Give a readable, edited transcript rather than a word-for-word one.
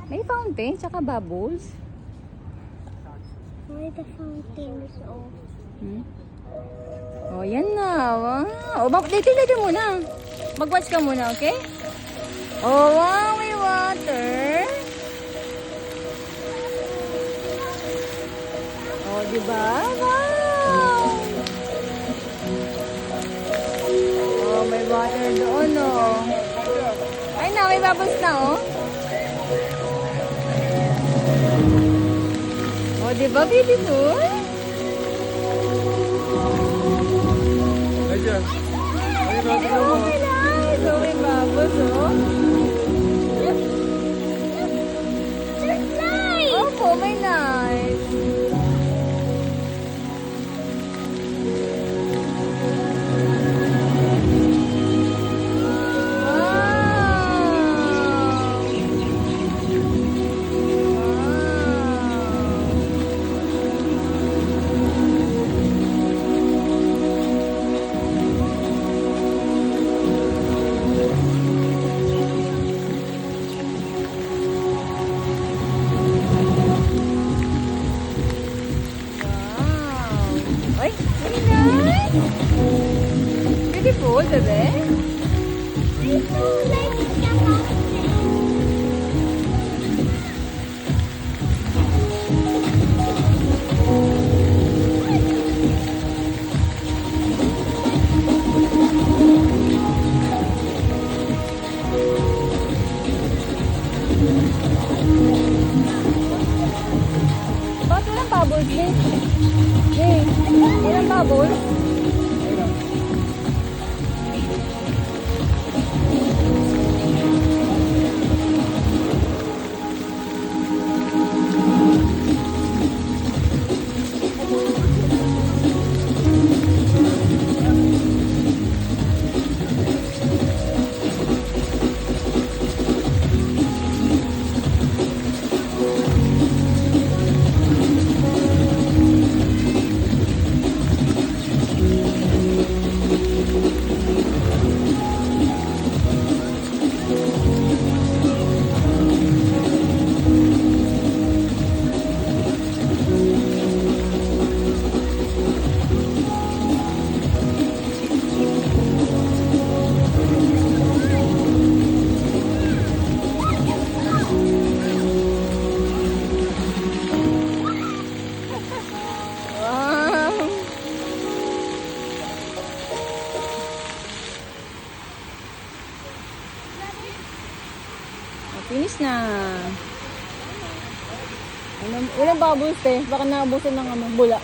May fountain, tsaka bubbles. Why the fountain is off? Oh, yan na. Wow. O, dito muna. Mag-watch ka muna, okay? Oh, wow, may water. Oh, diba? Wow. Oh, may water doon, oh. Ay na, may bubbles na, oh. Oh, diba beautiful? Ayan. Ayun natin Oh, mo. may nice. Oh, may bubbles, oh. There's light! Opo, may nice. Ay, very nice. Beautiful, bebe. I don't like the fountain. Bakit walang bubbles, eh? Eh, walang bubbles? Wow. Oh, finish na. Walang bubbles, eh. Baka naabusan ng bula.